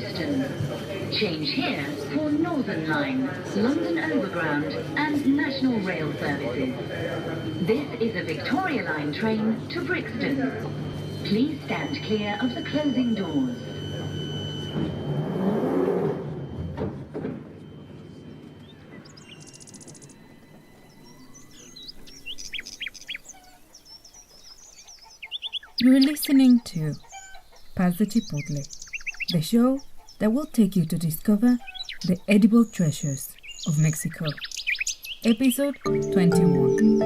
Brixton. Change here for Northern Line, London Overground and National Rail services. This is a Victoria Line train to Brixton. Please stand clear of the closing doors. You're listening to Paz de Chipotle, the show that will take you to discover the edible treasures of Mexico. Episode 21.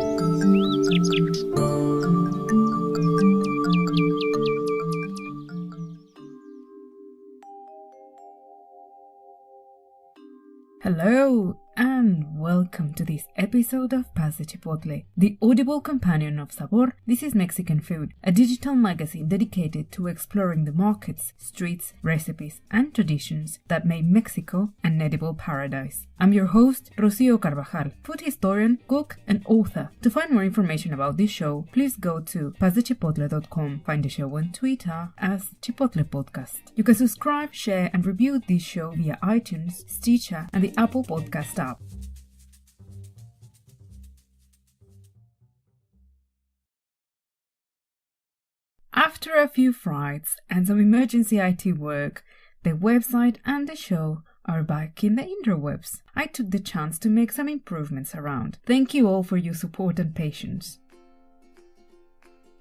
Hello and welcome to this episode of Paz de Chipotle, the audible companion of SABOR. This is Mexican Food, a digital magazine dedicated to exploring the markets, streets, recipes, and traditions that make Mexico an edible paradise. I'm your host, Rocio Carvajal, food historian, cook, and author. To find more information about this show, please go to pazdechipotle.com. Find the show on Twitter as Chipotle Podcast. You can subscribe, share, and review this show via iTunes, Stitcher, and the Apple Podcast app. After a few frights and some emergency IT work, the website and the show are back in the interwebs. I took the chance to make some improvements around. Thank you all for your support and patience.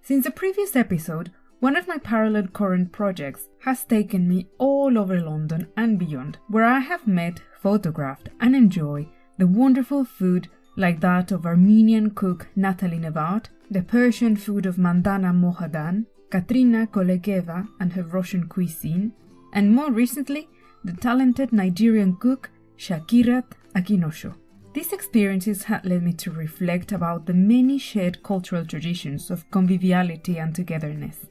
Since the previous episode, one of my parallel current projects has taken me all over London and beyond, where I have met, photographed, and enjoyed the wonderful food like that of Armenian cook Natalie Nevat, the Persian food of Mandana Mohadan, Katrina Kolegeva and her Russian cuisine, and more recently, the talented Nigerian cook Shakirat Akinosho. These experiences had led me to reflect about the many shared cultural traditions of conviviality and togetherness.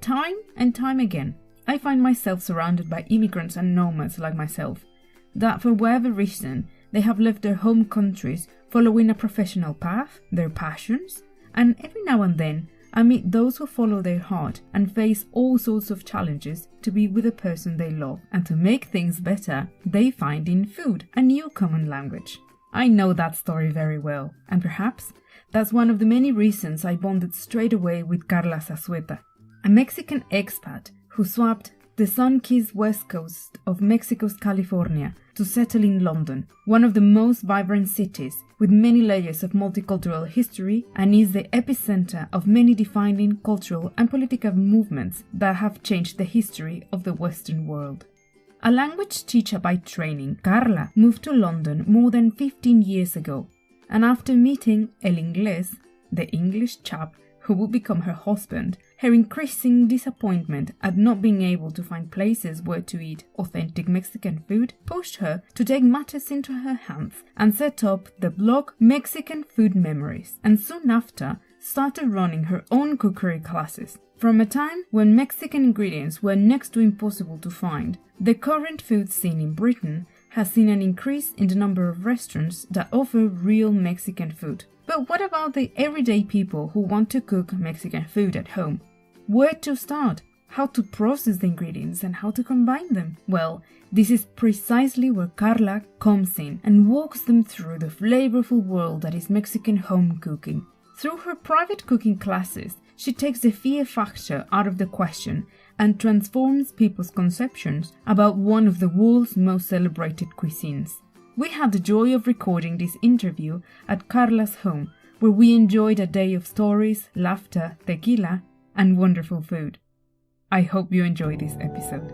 Time and time again, I find myself surrounded by immigrants and nomads like myself, that for whatever reason, they have left their home countries following a professional path, their passions, and every now and then I meet those who follow their heart and face all sorts of challenges to be with the person they love, and to make things better, they find in food a new common language. I know that story very well, and perhaps that's one of the many reasons I bonded straight away with Karla Zazueta, a Mexican expat who swapped the sun-kissed west coast of Mexico's California to settle in London, one of the most vibrant cities with many layers of multicultural history, and is the epicenter of many defining cultural and political movements that have changed the history of the Western world. A language teacher by training, Karla moved to London more than 15 years ago, and after meeting El Inglés, the English chap who would become her husband, her increasing disappointment at not being able to find places where to eat authentic Mexican food pushed her to take matters into her hands and set up the blog Mexican Food Memories, and soon after started running her own cookery classes. From a time when Mexican ingredients were next to impossible to find, the current food scene in Britain has seen an increase in the number of restaurants that offer real Mexican food. But what about the everyday people who want to cook Mexican food at home? Where to start? How to process the ingredients and how to combine them? Well, this is precisely where Karla comes in and walks them through the flavorful world that is Mexican home cooking. Through her private cooking classes, she takes the fear factor out of the question and transforms people's conceptions about one of the world's most celebrated cuisines. We had the joy of recording this interview at Karla's home, where we enjoyed a day of stories, laughter, tequila, and wonderful food. I hope you enjoy this episode.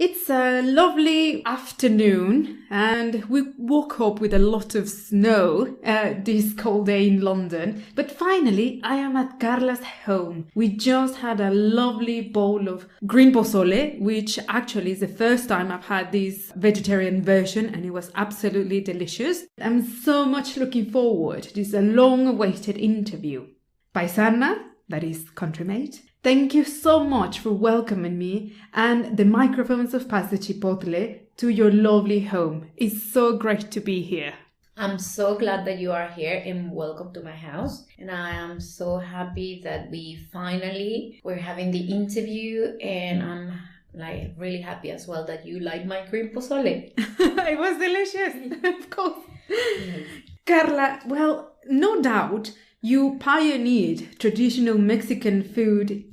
It's a lovely afternoon and we woke up with a lot of snow this cold day in London. But finally, I am at Karla's home. We just had a lovely bowl of green pozole, which actually is the first time I've had this vegetarian version, and it was absolutely delicious. I'm so much looking forward to this long-awaited interview. Paisana, that is country-mate, thank you so much for welcoming me and the microphones of Paz de Chipotle to your lovely home. It's so great to be here. I'm so glad that you are here and welcome to my house. And I am so happy that we're having the interview, and I'm like really happy as well that you like my cream pozole. It was delicious, of course. Yes. Karla, well, no doubt you pioneered traditional Mexican food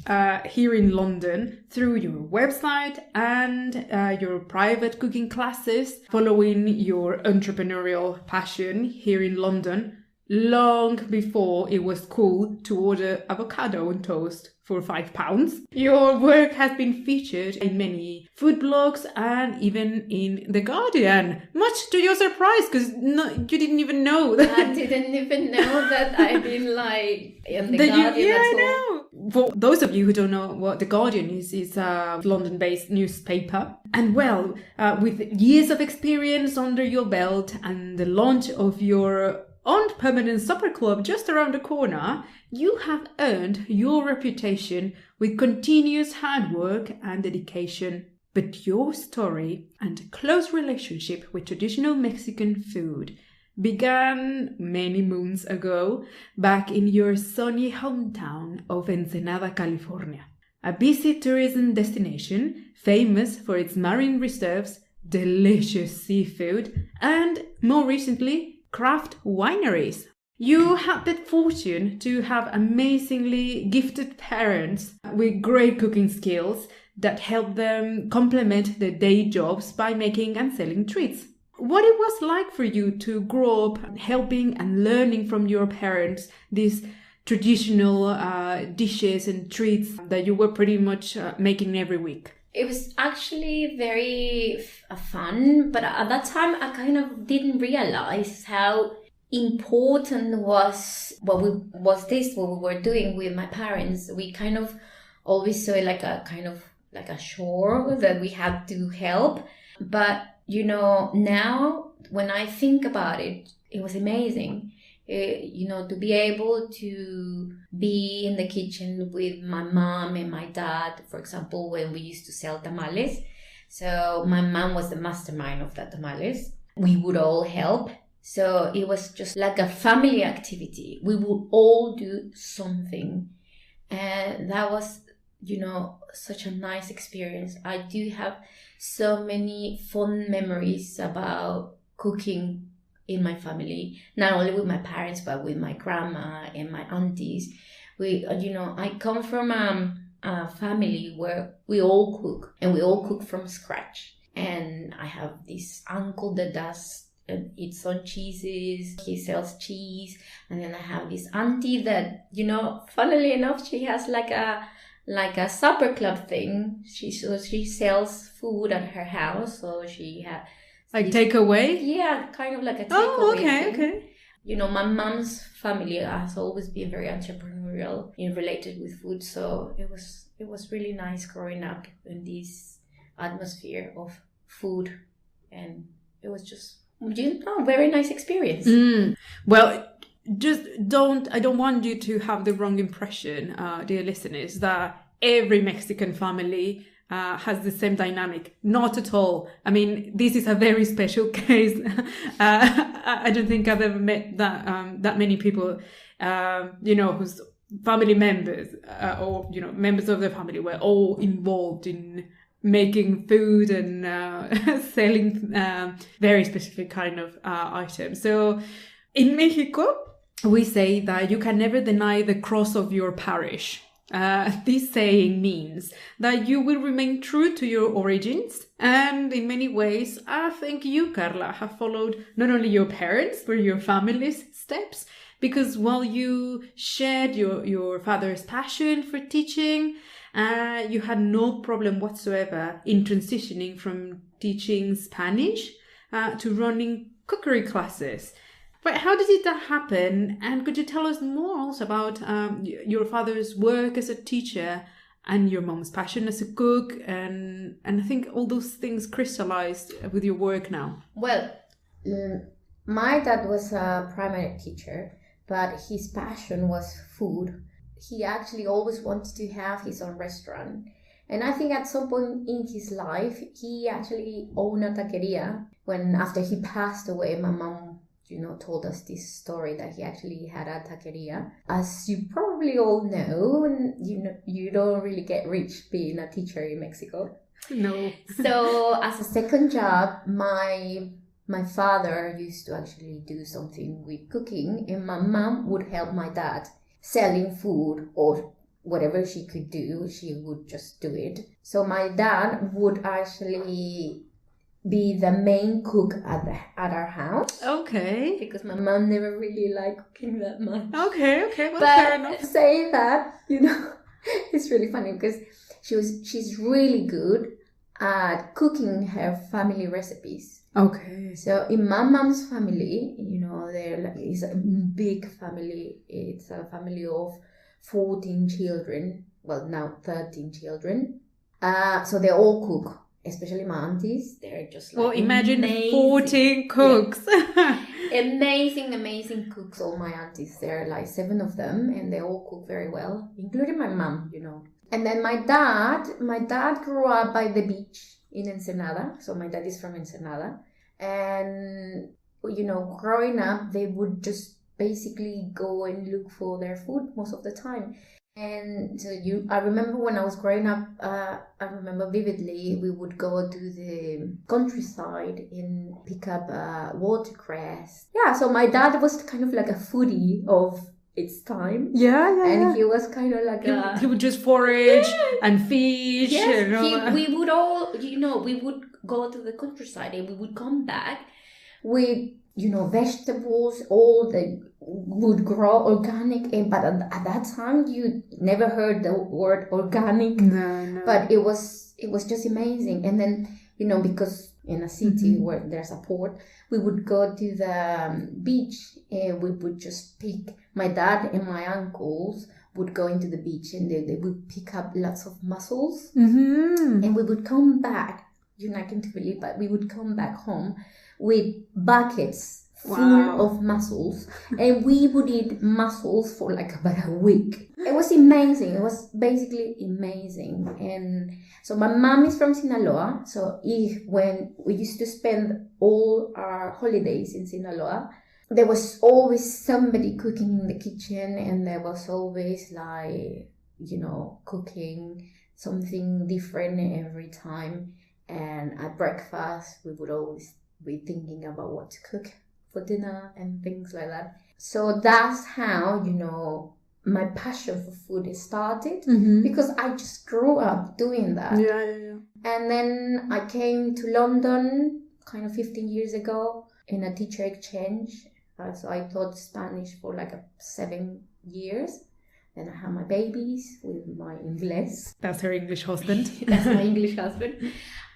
here in London through your website and your private cooking classes, following your entrepreneurial passion here in London, long before it was cool to order avocado on toast for £5. Your work has been featured in many food blogs and even in The Guardian, much to your surprise, because you didn't even know that. I didn't even know that I've been like in The Guardian. I know. For those of you who don't know what The Guardian is, it's a London-based newspaper. And well, with years of experience under your belt and the launch of your own permanent supper club just around the corner, you have earned your reputation with continuous hard work and dedication. But your story and close relationship with traditional Mexican food began many moons ago, back in your sunny hometown of Ensenada, California. A busy tourism destination famous for its marine reserves, delicious seafood, and more recently, craft wineries. You had the fortune to have amazingly gifted parents with great cooking skills that helped them complement their day jobs by making and selling treats. What it was like for you to grow up helping and learning from your parents these traditional dishes and treats that you were pretty much making every week? It was actually very fun, but at that time I kind of didn't realize how important was what we were doing with my parents. We kind of always saw it like a chore that we had to help. But now when I think about it, it was amazing. To be able to be in the kitchen with my mom and my dad, for example, when we used to sell tamales. So my mom was the mastermind of the tamales. We would all help. So it was just like a family activity. We would all do something. And that was, such a nice experience. I do have so many fond memories about cooking in my family, not only with my parents, but with my grandma and my aunties. I come from a family where we all cook, and we all cook from scratch. And I have this uncle that does eats on cheeses. He sells cheese. And then I have this auntie that, funnily enough, she has like a supper club thing. She sells food at her house. So she had like takeaway? Yeah, kind of like a takeaway. Oh, okay, thing. okay. My mom's family has always been very entrepreneurial and related with food. So it was really nice growing up in this atmosphere of food, and it was just very nice experience. Well, I don't want you to have the wrong impression, dear listeners, that every Mexican family has the same dynamic. Not at all. I mean, this is a very special case. I don't think I've ever met that many people, whose family members or members of the family were all involved in making food and selling very specific kind of items. So in Mexico, we say that you can never deny the cross of your parish. This saying means that you will remain true to your origins, and in many ways, I think you, Karla, have followed not only your parents but your family's steps, because while you shared your father's passion for teaching, you had no problem whatsoever in transitioning from teaching Spanish to running cookery classes. But how did that happen? And could you tell us more also about your father's work as a teacher and your mom's passion as a cook? And I think all those things crystallized with your work now. Well, my dad was a primary teacher, but his passion was food. He actually always wanted to have his own restaurant. And I think at some point in his life, he actually owned a taqueria. After he passed away, my mom told us this story that he actually had a taqueria. As you probably all know, you don't really get rich being a teacher in Mexico. No. So as a second job, my father used to actually do something with cooking, and my mom would help my dad selling food or whatever she could do. She would just do it. So my dad would actually be the main cook at our house. Okay. Because my mom never really liked cooking that much. Okay. Well, but fair enough. Saying that, it's really funny because she's really good at cooking her family recipes. Okay. So in my mom's family, it's a big family. It's a family of 14 children. Well, now 13 children. So they all cook. Especially my aunties, they're just like, well, imagine amazing. 14 cooks. Yeah. Amazing cooks. All my aunties, there are like 7 of them, and they all cook very well, including my mom, And then my dad grew up by the beach in Ensenada. So my dad is from Ensenada. And, growing up, they would just basically go and look for their food most of the time. And so I remember when I was growing up, I remember vividly, we would go to the countryside and pick up watercress. Yeah, so my dad was kind of like a foodie of its time. Yeah. And he was kind of like he would just forage and fish. Yes, we would all, we would go to the countryside and we would come back with, vegetables, all that would grow organic. But at that time, you never heard the word organic. No. But it was just amazing. And then, because in a city where there's a port, we would go to the beach and we would just pick. My dad and my uncles would go into the beach and they would pick up lots of mussels. Mm-hmm. And we would come back, I can't believe, but we would come back home with buckets full of mussels, and we would eat mussels for like about a week. It was amazing. It was basically amazing. And so my mom is from Sinaloa, so when we used to spend all our holidays in Sinaloa, there was always somebody cooking in the kitchen, and there was always like, cooking something different every time. And at breakfast, we would always be thinking about what to cook for dinner and things like that. So that's how, my passion for food started, because I just grew up doing that. Yeah. And then I came to London kind of 15 years ago in a teacher exchange. So I taught Spanish for like 7 years. Then I had my babies with my English. That's her English husband. That's my English husband.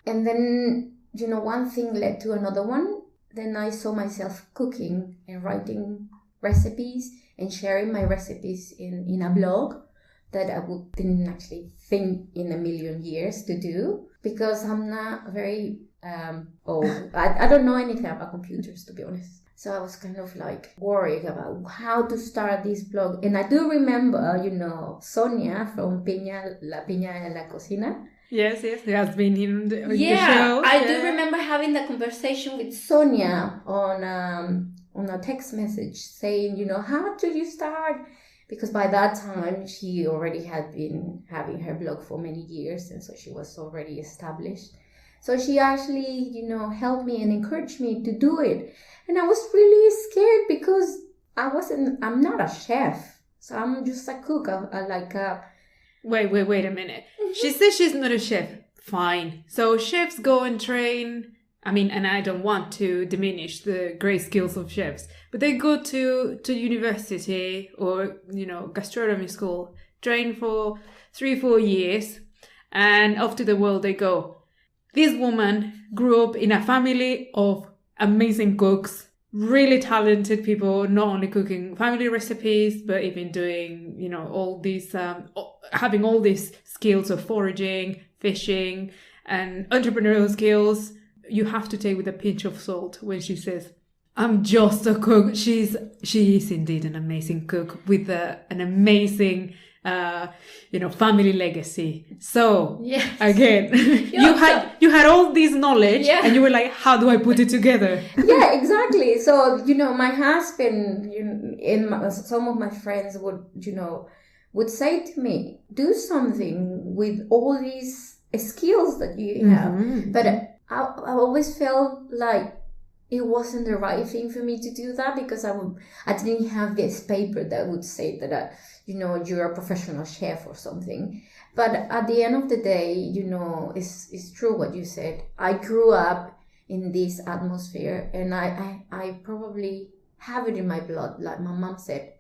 And then, one thing led to another one. Then I saw myself cooking and writing recipes and sharing my recipes in a blog that I didn't actually think in a million years to do, because I'm not very old. I don't know anything about computers, to be honest. So I was kind of like worried about how to start this blog. And I do remember, Sonia from La Piña en la Cocina. Yes, he has been in the show. I do remember having the conversation with Sonia on a text message saying, how do you start? Because by that time, she already had been having her blog for many years, and so she was already established. So she actually, helped me and encouraged me to do it. And I was really scared because I'm not a chef. So I'm just a cook. I like a... Wait a minute. She says she's not a chef. Fine. So chefs go and train. I mean, and I don't want to diminish the great skills of chefs, but they go to university or, gastronomy school, train for 3-4 years, and off to the world they go. This woman grew up in a family of amazing cooks, really talented people, not only cooking family recipes, but even doing, all these, having all these skills of foraging, fishing, and entrepreneurial skills. You have to take with a pinch of salt when she says, I'm just a cook. She is indeed an amazing cook with an amazing family legacy. So Yes. again, you had all this knowledge, and you were like, how do I put it together? Yeah, exactly. So, my husband, some of my friends would say to me, do something with all these skills that you have. Mm-hmm. But I always felt like it wasn't the right thing for me to do that, because I didn't have this paper that would say that, you're a professional chef or something. But at the end of the day, it's true what you said. I grew up in this atmosphere, and I probably have it in my blood. Like my mom said,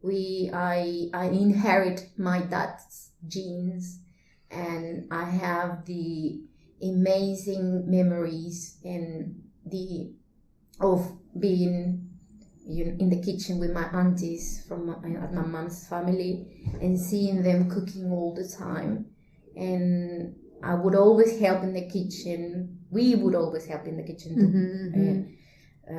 I inherit my dad's genes, and I have the amazing memories of being in the kitchen with my aunties from my mom's family, and seeing them cooking all the time. And I would always help in the kitchen. We would always help in the kitchen too.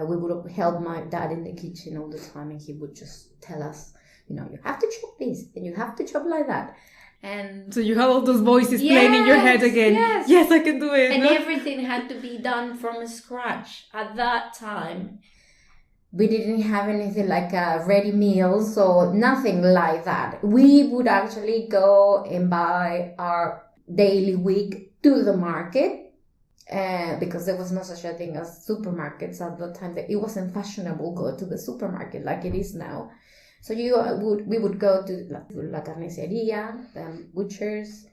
We would help my dad in the kitchen all the time, and he would just tell us, you have to chop this and you have to chop like that. And so you have all those voices playing in your head again. Yes, I can do it. And everything had to be done from scratch. At that time, we didn't have anything like ready meals or nothing like that. We would actually go and buy our daily week to the market, because there was no such a thing as supermarkets at the time. That it wasn't fashionable go to the supermarket like it is now. So we would go to la carnicería, the butchers,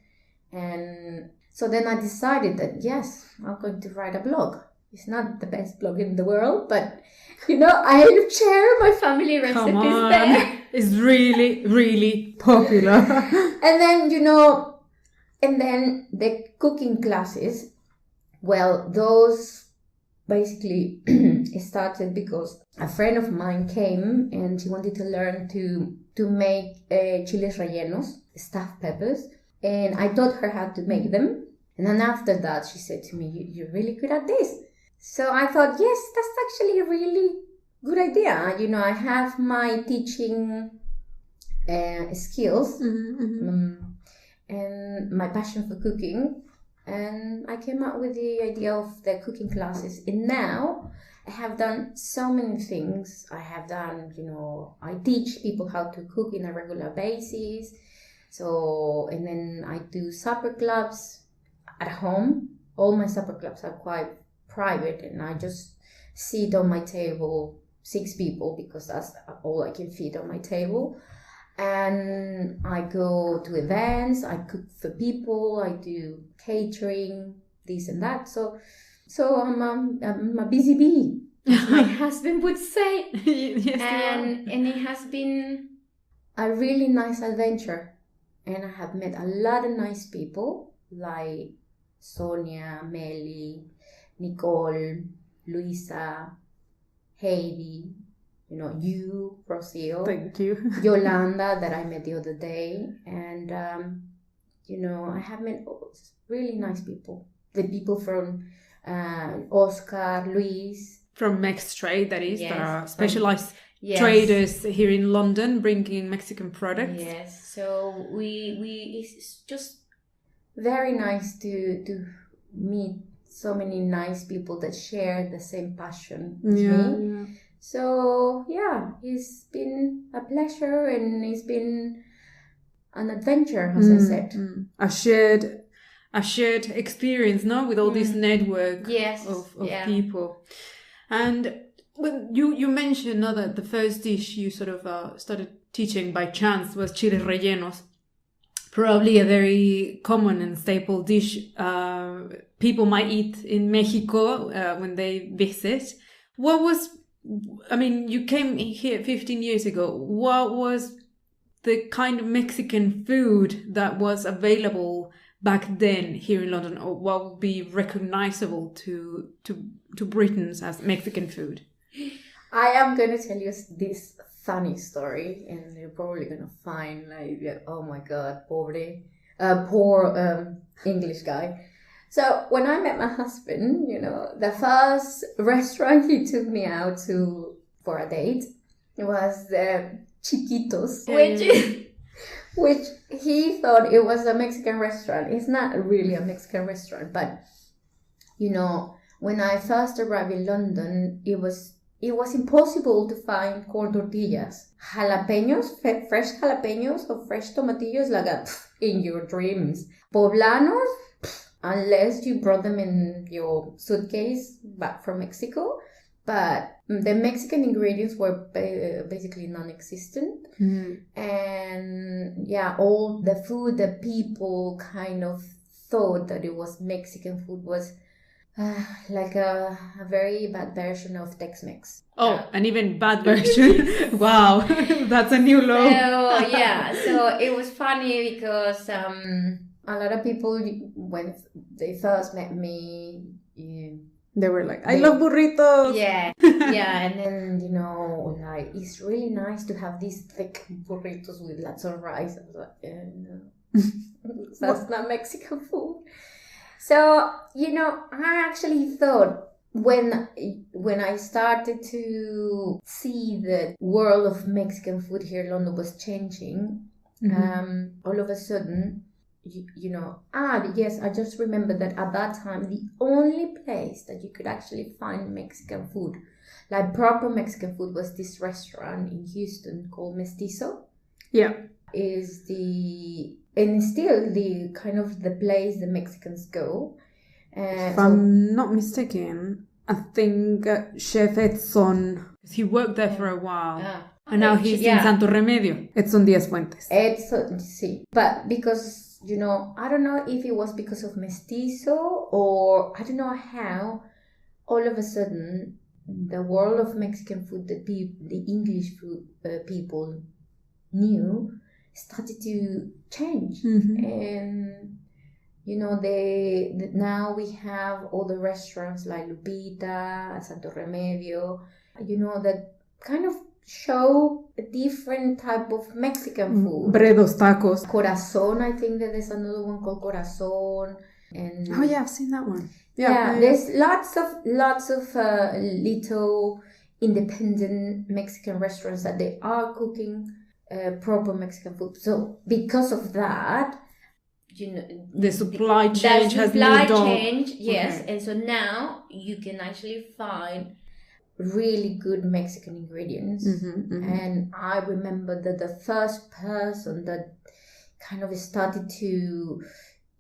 and so then I decided that yes, I'm going to write a blog. It's not the best blog in the world, but I share my family recipes there. It's really, really popular. And then and then the cooking classes. Well, those basically started because a friend of mine came and she wanted to learn to make chiles rellenos, stuffed peppers, and I taught her how to make them. And then after that, she said to me, "You're really good at this." So I thought, yes, that's actually a really good idea. I have my teaching skills and my passion for cooking. And I came up with the idea of the cooking classes. And now I have done so many things. I have done, I teach people how to cook in a regular basis. So, and then I do supper clubs at home. All my supper clubs are quite private, and I just sit on my table, 6 people, because that's all I can fit on my table. And I go to events, I cook for people, I do catering, this and that. So I'm a busy bee, as my husband would say. Yes, and it has been a really nice adventure. And I have met a lot of nice people like Sonia, Meli, Nicole, Luisa, Heidi, you, Rocio. Thank you. Yolanda, that I met the other day. And, I have met really nice people. The people from Oscar, Luis. From Mex Trade, that is, Yes. that are specialized Yes. traders here in London bringing Mexican products. Yes. So it's just very nice to meet so many nice people that share the same passion as me. Yeah. So it's been a pleasure, and it's been an adventure, as I said. A shared experience, no, with all this network of people. And when you mentioned that the first dish you sort of started teaching by chance was chiles rellenos. Probably a very common and staple dish people might eat in Mexico when they visit. You came here 15 years ago. What was the kind of Mexican food that was available back then here in London, or what would be recognizable to Britons as Mexican food? I am going to tell you this funny story, and you're probably going to find oh my God, poor English guy. So when I met my husband, the first restaurant he took me out to for a date was the Chiquitos, which which he thought it was a Mexican restaurant. It's not really a Mexican restaurant, but you know, when I first arrived in London, it was impossible to find corn tortillas. Jalapeños, fresh jalapeños or fresh tomatillos, like in your dreams. Poblanos, unless you brought them in your suitcase back from Mexico. But the Mexican ingredients were basically non-existent. And yeah, all the food that people kind of thought that it was Mexican food was like a very bad version of Tex-Mex. Oh, an even bad version. Wow, that's a new low. So yeah, so it was funny because a lot of people, when they first met me, they were like, I love burritos. Yeah, yeah, and then, you know, like, it's really nice to have these thick burritos with lots of rice. I was like, no, that's not Mexican food. So, you know, I actually thought when I started to see the world of Mexican food here in London was changing, all of a sudden, you know, yes, I just remember that at that time, the only place that you could actually find Mexican food, like proper Mexican food, was this restaurant in Houston called Mestizo. Yeah. And still the kind of the place the Mexicans go. If I'm not mistaken, I think Chef Edson, he worked there for a while. And now he's in Santo Remedio. Edson Díaz Fuentes. Edson, sí. But because, you know, I don't know if it was because of Mestizo or I don't know how, all of a sudden, the world of Mexican food, the English food people knew, started to change. And you know, now we have all the restaurants like Lupita, Santo Remedio, you know, that kind of show a different type of Mexican food. Bredos, tacos. Corazon, I think that there's another one called Corazon. And oh yeah, I've seen that one. Yeah, there's lots of little independent Mexican restaurants that they are cooking proper Mexican food. So because of that, you know, the supply chain has moved on. Yes, okay. And so now you can actually find really good Mexican ingredients. And I remember that the first person that kind of started to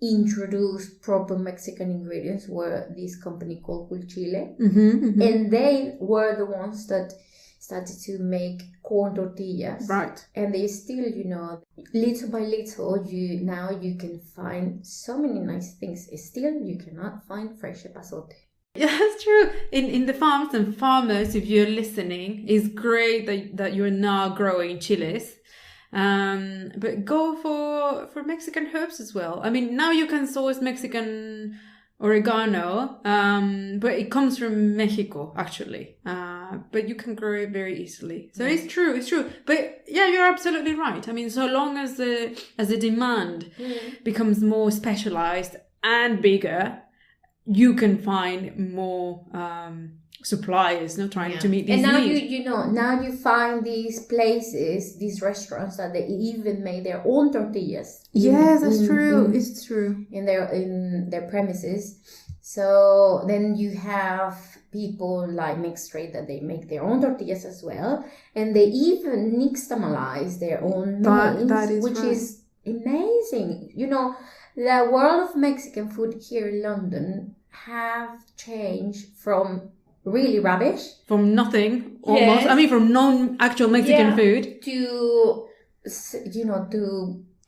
introduce proper Mexican ingredients were this company called Chile. And they were the ones that started to make corn tortillas. Right. And they still, you know, little by little, now you can find so many nice things. Still, you cannot find fresh epazote. Yeah, that's true. In the farms and farmers, if you're listening, it's great that you're now growing chilies. But go for Mexican herbs as well. I mean, now you can source Mexican oregano, but it comes from Mexico actually. But you can grow it very easily. So it's true. But yeah, you're absolutely right. I mean, so long as the demand becomes more specialized and bigger, you can find more suppliers trying to meet these needs. And now you find these places, these restaurants that they even make their own tortillas. Yes, that's true. It's true. In their premises. So then you have people like Mixed Trade that they make their own tortillas as well, and they even nixtamalize their own maize, which is amazing. You know, the world of Mexican food here in London have changed from really rubbish, from nothing almost. I mean, from non-actual Mexican food to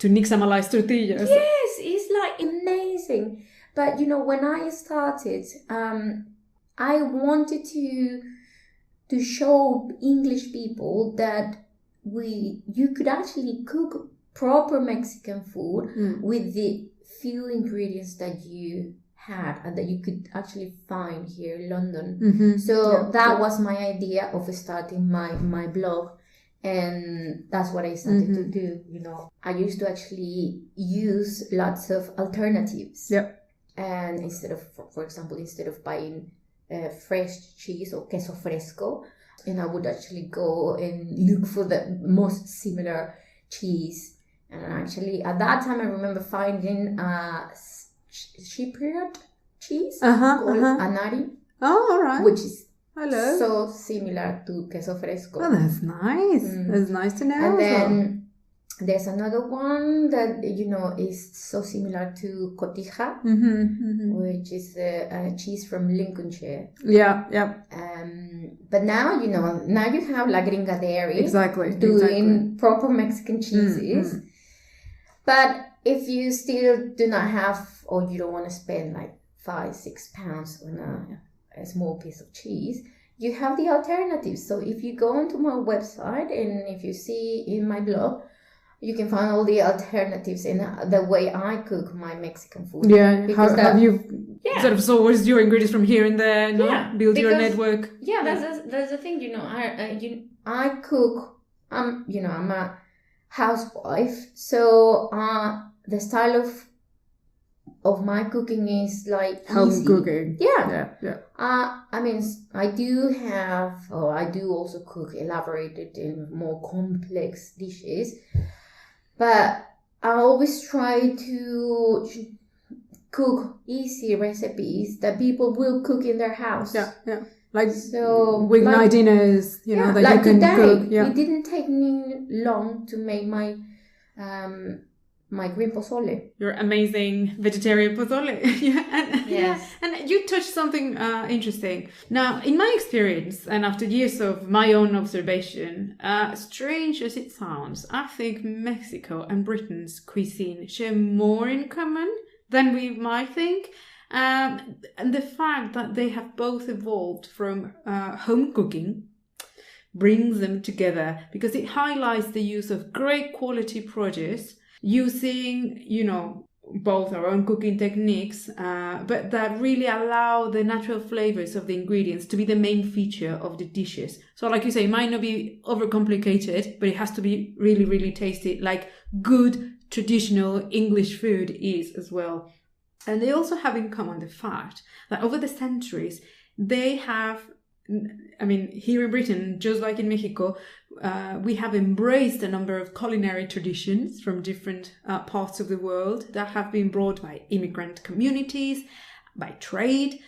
nixtamalized tortillas. Yes, it's like amazing. But you know, when I started, I wanted to show English people that you could actually cook proper Mexican food with the few ingredients that you had and that you could actually find here in London. So that was my idea of starting my blog, and that's what I started to do. You know, I used to actually use lots of alternatives. And instead of, for example, instead of buying fresh cheese or queso fresco, and I would actually go and look for the most similar cheese And actually, at that time, I remember finding Cypriot cheese called Anari. Oh, all right. Which is Hello. so similar to queso fresco. Oh, that's nice. That's nice to know. And then there's another one that, is so similar to cotija, which is a cheese from Lincolnshire. Yeah. But now, now you have La Gringa Dairy. Exactly. Doing proper Mexican cheeses. But if you still do not have, or you don't want to spend like £5-6 on a small piece of cheese, you have the alternatives. So if you go onto my website and if you see in my blog, you can find all the alternatives in the way I cook my Mexican food. Yeah, have you sort of sourced your ingredients from here and there? Build your network. Yeah, that's the thing. I cook. I'm a housewife, so the style of my cooking is like home cooking. Yeah. I mean, I do also cook elaborated and more complex dishes, but I always try to cook easy recipes that people will cook in their house. Yeah. Like weeknight dinners, that like you can today, cook. Yeah. It didn't take me long to make my my green pozole. Your amazing vegetarian pozole. Yes. And you touched something interesting. Now, in my experience, and after years of my own observation, strange as it sounds, I think Mexico and Britain's cuisine share more in common than we might think. And the fact that they have both evolved from home cooking brings them together because it highlights the use of great quality produce using, both our own cooking techniques, but that really allow the natural flavors of the ingredients to be the main feature of the dishes. So like you say, it might not be overcomplicated, but it has to be really, really tasty, like good traditional English food is as well. And they also have in common the fact that over the centuries, they have, here in Britain, just like in Mexico, we have embraced a number of culinary traditions from different parts of the world that have been brought by immigrant communities, by trade,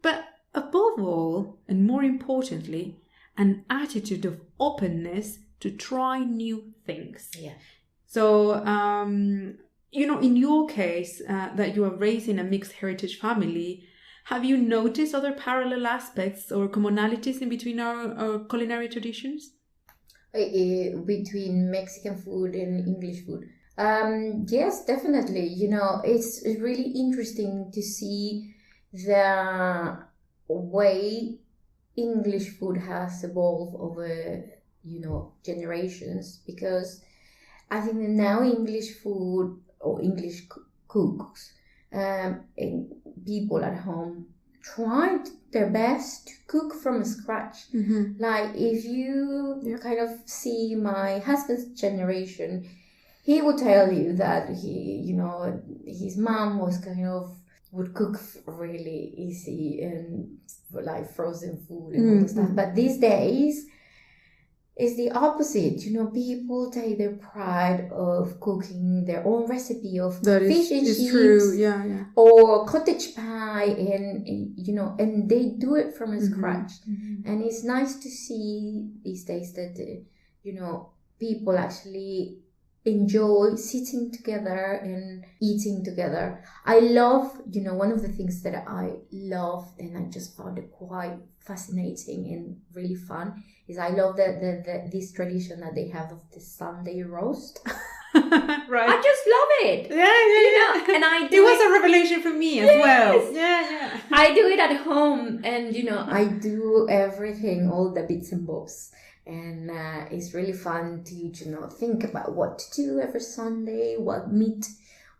but above all, and more importantly, an attitude of openness to try new things. Yeah. So, in your case, that you are raised in a mixed heritage family, have you noticed other parallel aspects or commonalities in between our culinary traditions? Between Mexican food and English food? Yes, definitely. It's really interesting to see the way English food has evolved over, generations, because I think that now English food or English cooks and people at home tried their best to cook from scratch. Like if you kind of see my husband's generation, he would tell you that his mom was would cook really easy and like frozen food and all the stuff. But these days, it's the opposite. People take their pride of cooking their own recipe of fish and chips, true. or cottage pie, and and they do it from scratch. And it's nice to see these days that people actually enjoy sitting together and eating together. I love, one of the things that I love, and I just found it quite fascinating and really fun, is I love this tradition that they have of the Sunday roast. Right. I just love it. Yeah. And I do it was a revelation for me as well. Yeah. I do it at home, and I do everything, all the bits and bobs. And it's really fun to, think about what to do every Sunday, what meat,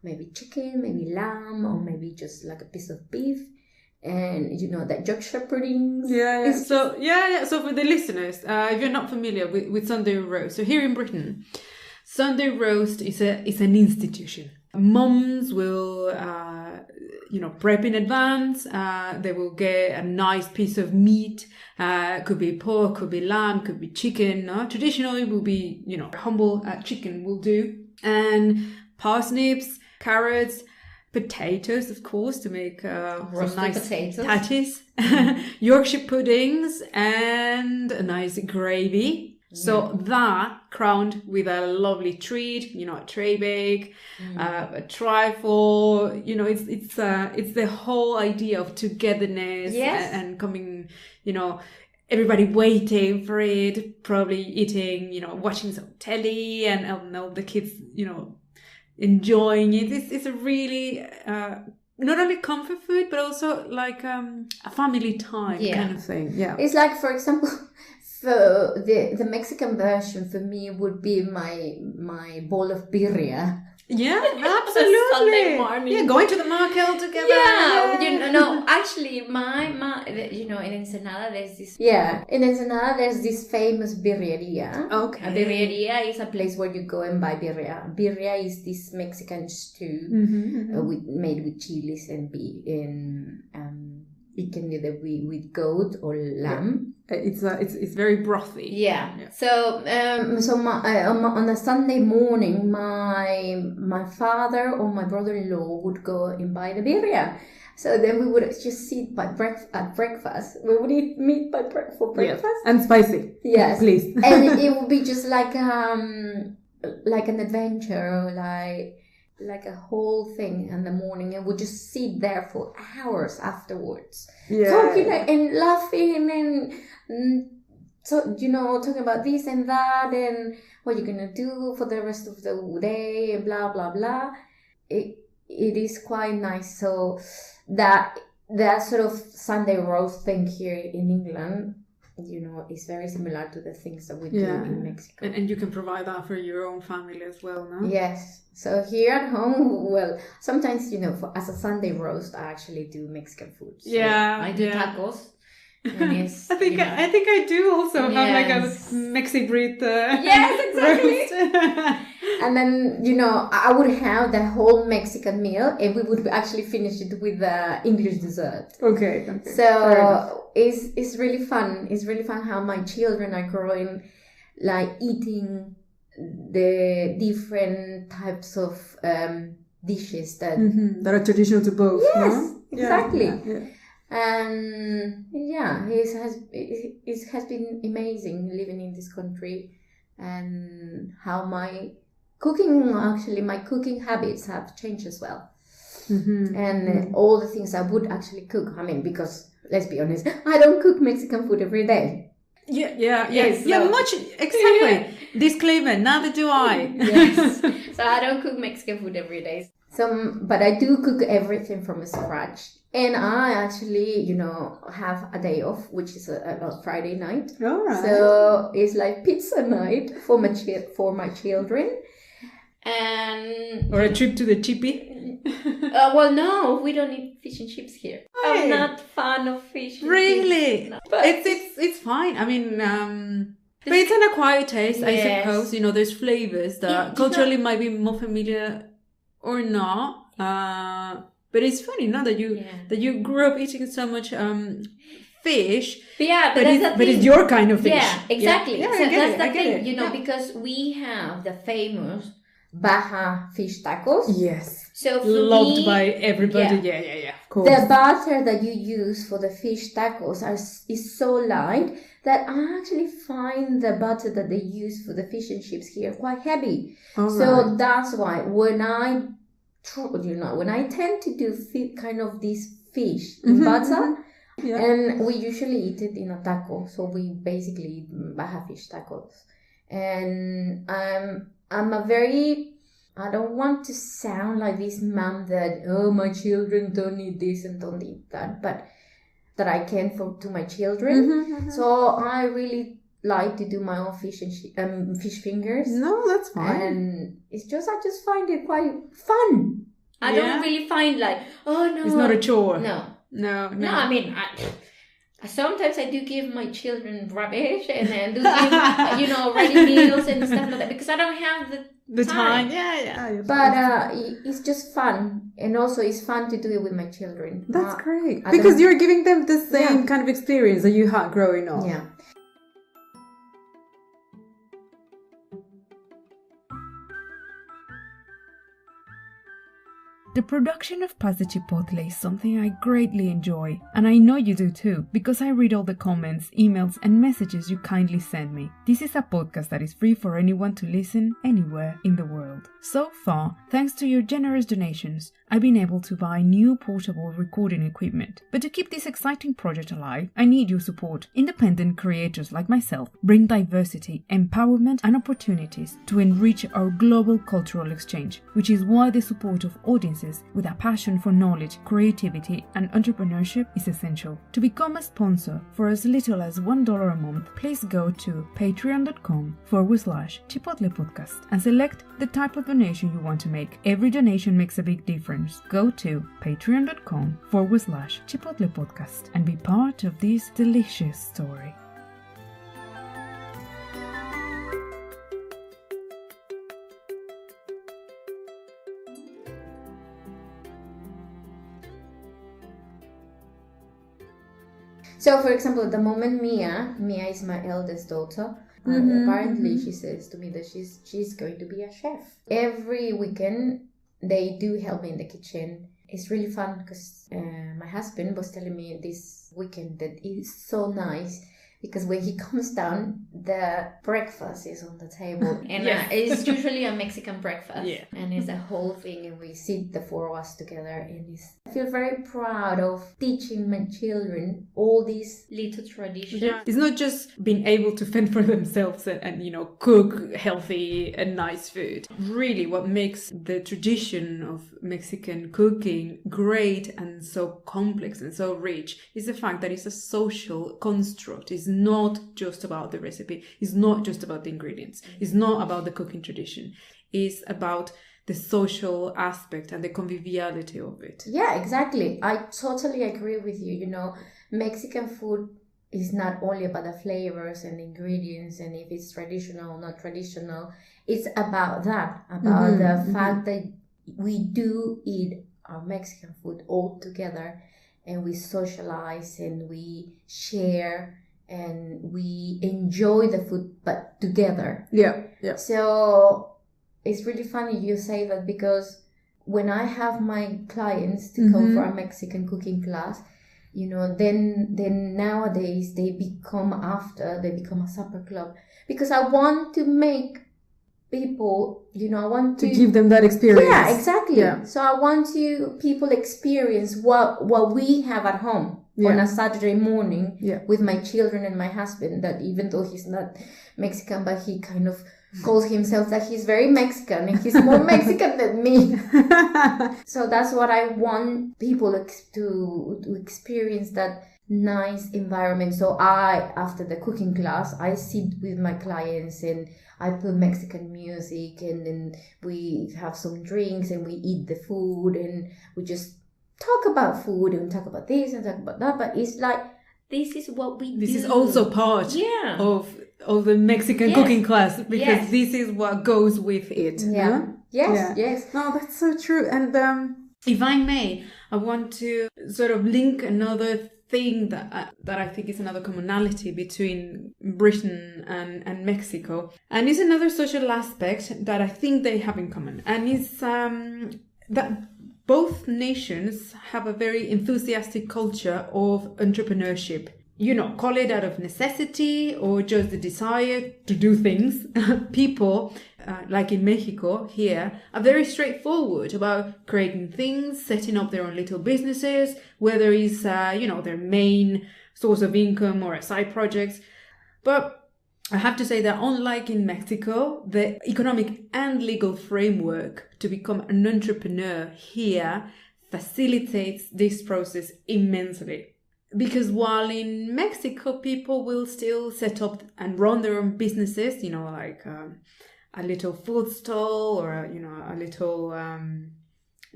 maybe chicken, maybe lamb, or maybe just like a piece of beef. And, that Yorkshire puddings. Yeah. So for the listeners, if you're not familiar with Sunday roast, so here in Britain, Sunday roast is an institution. Mums will, prep in advance. They will get a nice piece of meat. Could be pork, could be lamb, could be chicken. Traditionally, it will be, humble chicken will do. and parsnips, carrots, potatoes, of course, to make some nice potatoes. patties, Yorkshire puddings, and a nice gravy. So that crowned with a lovely treat, a tray bake, a trifle. It's the whole idea of togetherness and coming, everybody waiting for it, probably eating, watching some telly, and I don't know, the kids, enjoying it. It's a really not only comfort food, but also like a family time kind of thing. Yeah, it's like, for example. So the Mexican version for me would be my bowl of birria. Yeah, absolutely. Sunday morning. Yeah, going to the market all together. Yeah, actually, my in Ensenada there's this. Yeah, in Ensenada there's this famous birreria. Okay. A birreria is a place where you go and buy birria. Birria is this Mexican stew made with chilies and eaten either with goat or lamb. It's very brothy. Yeah. So on a Sunday morning, my father or my brother-in-law would go and buy the birria. So then we would just sit at breakfast. We would eat meat for breakfast. Yes. And spicy. Yes, please. And it would be just like an adventure, like a whole thing in the morning, and would just sit there for hours afterwards, talking and laughing and so talking about this and that and what you're gonna do for the rest of the day and blah blah blah. It is quite nice. So that sort of Sunday roast thing here in England, is very similar to the things that we do in Mexico. And you can provide that for your own family as well, no? Yes. So here at home, well, sometimes, as a Sunday roast, I actually do Mexican food. So I do tacos. And it's, I think I do also have like a Mexi breed yes, exactly. roast. And then, I would have the whole Mexican meal, and we would actually finish it with English dessert. Okay. So it's really fun. It's really fun how my children are growing, like eating the different types of dishes that are traditional to both. Yes, no? exactly. Yeah. And it has been amazing living in this country, and how my cooking habits have changed as well. And all the things I would actually cook. I mean, because let's be honest, I don't cook Mexican food every day. Exactly. Disclaimer, neither do I. Yes. So I don't cook Mexican food every day. But I do cook everything from scratch. And I actually, have a day off, which is a Friday night. All right. So it's like pizza night for my children. And or a trip to the chippy. Well, no, we don't eat fish and chips here. Hey. I'm not fan of fish and really? chips. No. But it's fine. I mean, but it's an acquired taste, I suppose. There's flavors that culturally might be more familiar or not. But it's funny, that you grew up eating so much fish. But it's your kind of fish. Yeah, exactly. Yeah, so that's the thing, because we have the famous Baja fish tacos. Yes. So loved by everybody. Yeah. Of course. The butter that you use for the fish tacos is so light that I actually find the butter that they use for the fish and chips here quite heavy. So that's why when I tend to do kind of this fish in butter, and we usually eat it in a taco. So we basically eat Baja fish tacos. And I don't want to sound like this mom that, my children don't eat this and don't eat that, but that I can to my children. So I really like to do my own fish and fish fingers. No, that's fine. And I just find it quite fun. I don't really find like, it's not a chore. No. I mean, sometimes I do give my children rubbish and then do give, ready meals and stuff like that, because I don't have the time. Yeah. But it's just fun, and also it's fun to do it with my children. That's great, because you're giving them the same kind of experience that you had growing up. Yeah. The production of Pasta Chipotle is something I greatly enjoy, and I know you do too, because I read all the comments, emails, and messages you kindly send me. This is a podcast that is free for anyone to listen anywhere in the world. So far, thanks to your generous donations, I've been able to buy new portable recording equipment. But to keep this exciting project alive, I need your support. Independent creators like myself bring diversity, empowerment, and opportunities to enrich our global cultural exchange, which is why the support of audiences with a passion for knowledge, creativity, and entrepreneurship is essential. To become a sponsor for as little as $1 a month, please go to patreon.com/Chipotle Podcast and select the type of donation you want to make. Every donation makes a big difference. Go to patreon.com/Chipotle Podcast and be part of this delicious story. So, for example, at the moment, Mia is my eldest daughter. Apparently, she says to me that she's going to be a chef. Every weekend, they do help me in the kitchen. It's really fun because my husband was telling me this weekend that it's so nice because when he comes down, the breakfast is on the table. And it's usually a Mexican breakfast. Yeah. And it's a whole thing. And we sit, the four of us together. And I feel very proud of teaching my children all these little traditions. Yeah. It's not just being able to fend for themselves and cook healthy and nice food. Really, what makes the tradition of Mexican cooking great and so complex and so rich is the fact that it's a social construct. It's not just about the recipe. It's not just about the ingredients. It's not about the cooking tradition. It's about the social aspect and the conviviality of it. Yeah, exactly. I totally agree with you. Mexican food is not only about the flavors and ingredients and if it's traditional or not traditional. It's about that, about the fact that we do eat our Mexican food all together and we socialize and we share and we enjoy the food, but together. Yeah. So it's really funny you say that because when I have my clients to come for a Mexican cooking class, then nowadays they become a supper club because I want to make people, I want to give them that experience. Yeah, exactly. Yeah. So I want people experience what we have at home. Yeah. On a Saturday morning with my children and my husband, that even though he's not Mexican, but he kind of calls himself that he's very Mexican and he's more Mexican than me. So that's what I want people to experience, that nice environment. So after the cooking class, I sit with my clients and I put Mexican music and then we have some drinks and we eat the food and we just talk about food and talk about this and talk about that, but it's like this is what we do. This is also part of the Mexican cooking class because this is what goes with it. Yeah. Huh? Yes. No, that's so true. And if I may, I want to sort of link another thing that I think is another commonality between Britain and Mexico, and it's another social aspect that I think they have in common, and it's that both nations have a very enthusiastic culture of entrepreneurship. Call it out of necessity or just the desire to do things. People, like in Mexico here, are very straightforward about creating things, setting up their own little businesses, whether it's, their main source of income or a side project. But I have to say that unlike in Mexico, the economic and legal framework to become an entrepreneur here facilitates this process immensely. Because while in Mexico, people will still set up and run their own businesses, like a little food stall or, a little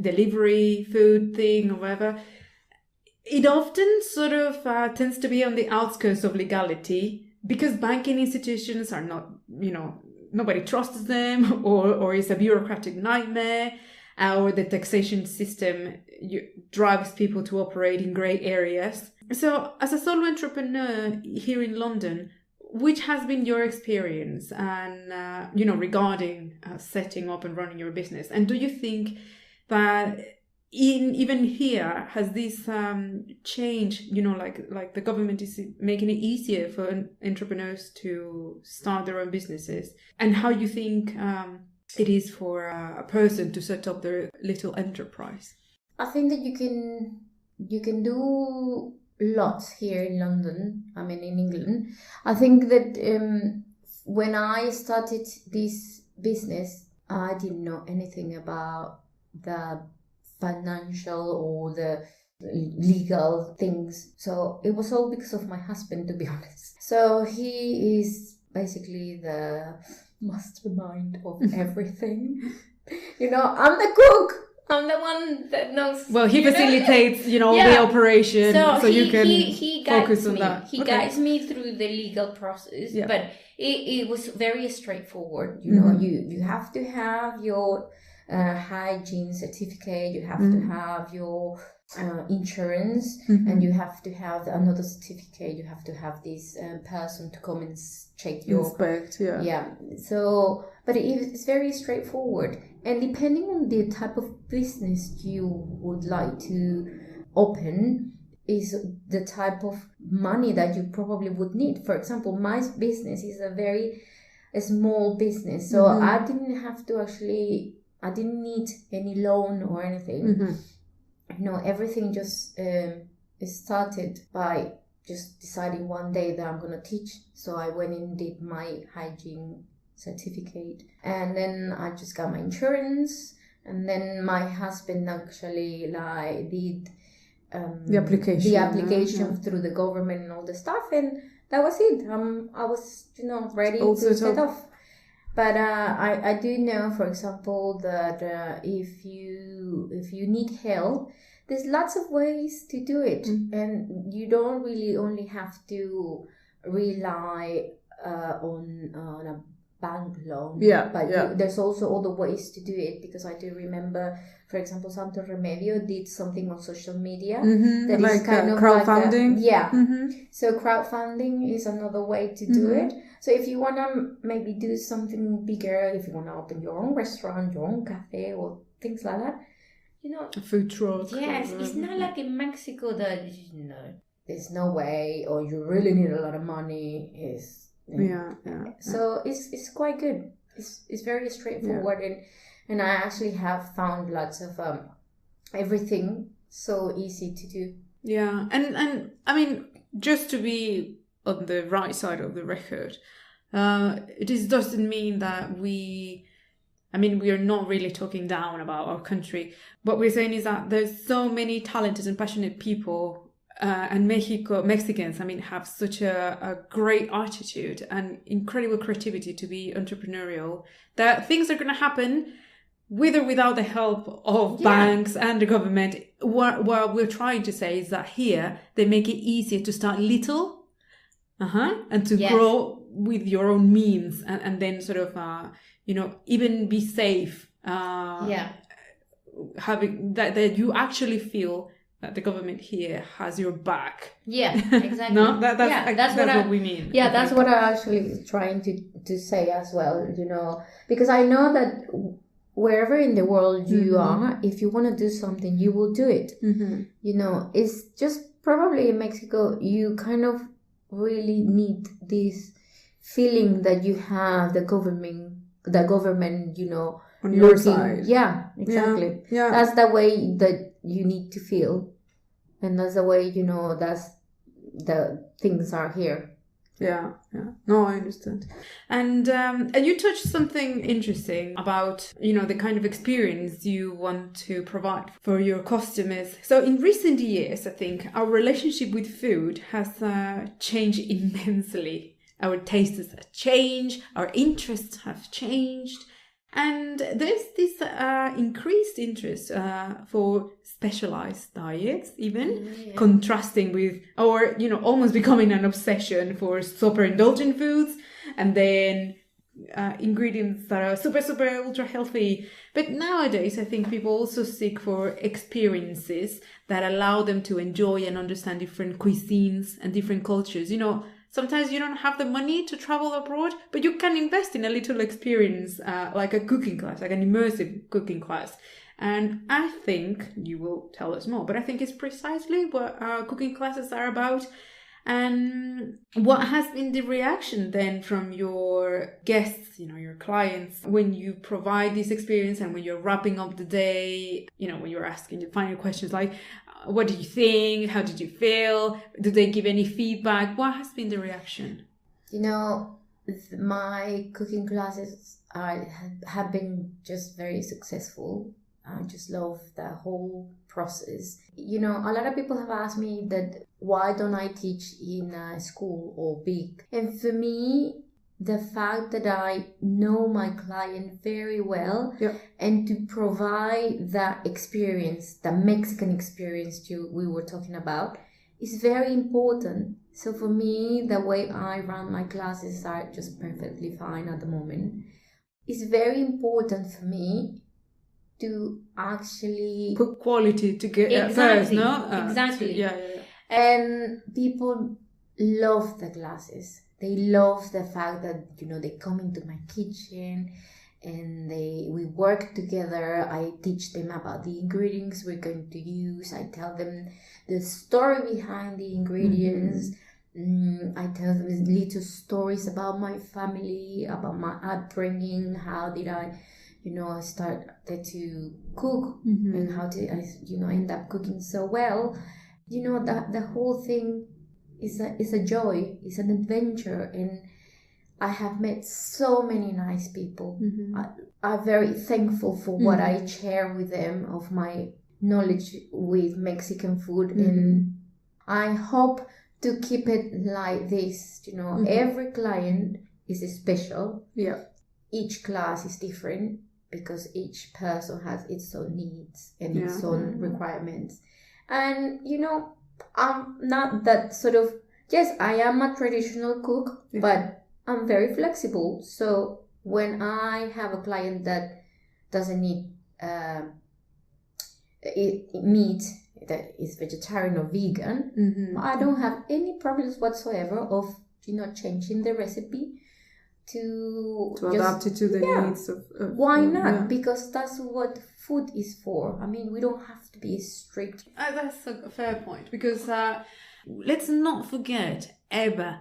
delivery food thing or whatever, it often sort of tends to be on the outskirts of legality. Because banking institutions are not, nobody trusts them, or it's a bureaucratic nightmare, or the taxation system drives people to operate in grey areas. So, as a solo entrepreneur here in London, which has been your experience and, regarding setting up and running your business? And do you think that even here, has this change, like the government is making it easier for entrepreneurs to start their own businesses, and how you think it is for a person to set up their little enterprise? I think that you can do lots here in London, in England. I think that when I started this business, I didn't know anything about the financial or the legal things. So it was all because of my husband, to be honest. So he is basically the mastermind of everything. I'm the cook. I'm the one that knows. Well, he facilitates, the operation, so you can he focus on me. that. He guides me through the legal process, but it was very straightforward. You have to have your hygiene certificate, you have to have your insurance, and you have to have another certificate. You have to have this person to come and check your inspect. So, but it's very straightforward, and depending on the type of business you would like to open is the type of money that you probably would need. For example, my business is a small business, so I didn't need any loan or anything. Everything just started by just deciding one day that I'm going to teach. So I went and did my hygiene certificate, and then I just got my insurance, and then my husband actually did the application through the government and all the stuff, and that was it. I was ready to set off. But I do know, for example, that if you need help, there's lots of ways to do it, and you don't really only have to rely on a bank loan. There's also other ways to do it, because I do remember, for example, Santo Remedio did something on social media that is kind of crowdfunding. So crowdfunding is another way to do it. So if you want to maybe do something bigger, if you want to open your own restaurant, your own cafe, or things like that, a food truck. Yes, it's not like in Mexico that there's no way, or you really need a lot of money. So it's quite good. It's very straightforward, and I actually have found lots of everything so easy to do. Yeah, and I mean, just to be on the right side of the record, it doesn't mean that we are not really talking down about our country. What we're saying is that there's so many talented and passionate people, and Mexicans, have such a great attitude and incredible creativity to be entrepreneurial, that things are going to happen with or without the help of banks and the government. What we're trying to say is that here they make it easier to start little, and to grow with your own means, and then sort of even be safe. Having that you actually feel that the government here has your back. Yeah, exactly. No, that's what we mean. Yeah, that's what I actually trying to say as well. Because I know that wherever in the world you are, if you want to do something, you will do it. It's just probably in Mexico, you kind of really need this feeling that you have the government, on your side. Yeah, exactly. Yeah. That's the way that you need to feel, and that's the way that's the things are here. Yeah. No, I understand. And you touched something interesting about the kind of experience you want to provide for your customers. So in recent years, I think our relationship with food has changed immensely. Our tastes have changed, our interests have changed, and there's this increased interest for specialized diets, even contrasting with, or almost becoming an obsession for super indulgent foods, and then ingredients that are super ultra healthy. But nowadays, I think people also seek for experiences that allow them to enjoy and understand different cuisines and different cultures. Sometimes you don't have the money to travel abroad, but you can invest in a little experience, like a cooking class, like an immersive cooking class. And I think, you will tell us more, but I think it's precisely what our cooking classes are about. And what has been the reaction then from your guests, your clients, when you provide this experience and when you're wrapping up the day, when you're asking the final questions like, what did you think? How did you feel? Did they give any feedback? What has been the reaction? My cooking classes have been just very successful. I just love the whole process. A lot of people have asked me that why don't I teach in a school or big? And for me, the fact that I know my client very well and to provide that experience, the Mexican experience we were talking about, is very important. So for me, the way I run my classes are just perfectly fine at the moment. It's very important for me to actually put quality together first, no? Exactly. Yeah. And people love the classes. They love the fact that, they come into my kitchen and we work together. I teach them about the ingredients we're going to use. I tell them the story behind the ingredients. I tell them little stories about my family, about my upbringing, how did I started to cook and how did I, end up cooking so well. The whole thing is a joy, it's an adventure, and I have met so many nice people. I'm very thankful for what I share with them of my knowledge with Mexican food, and I hope to keep it like this. Every client is special. Yeah. Each class is different because each person has its own needs and its own requirements. And, I'm not that sort of, yes, I am a traditional cook, but I'm very flexible. So when I have a client that doesn't need meat, that is vegetarian or vegan, I don't have any problems whatsoever of, changing the recipe to adapt it to the needs of why not? Because that's what food is for. I mean, we don't have to be strict. That's a fair point, because let's not forget ever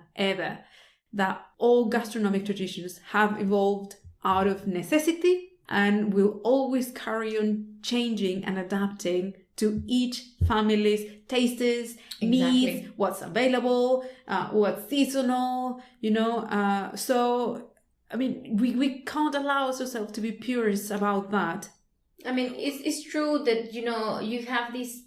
that all gastronomic traditions have evolved out of necessity and will always carry on changing and adapting to each family's tastes, needs, what's available, what's seasonal, so, I mean, we can't allow ourselves to be purists about that. I mean, it's true that, you have these,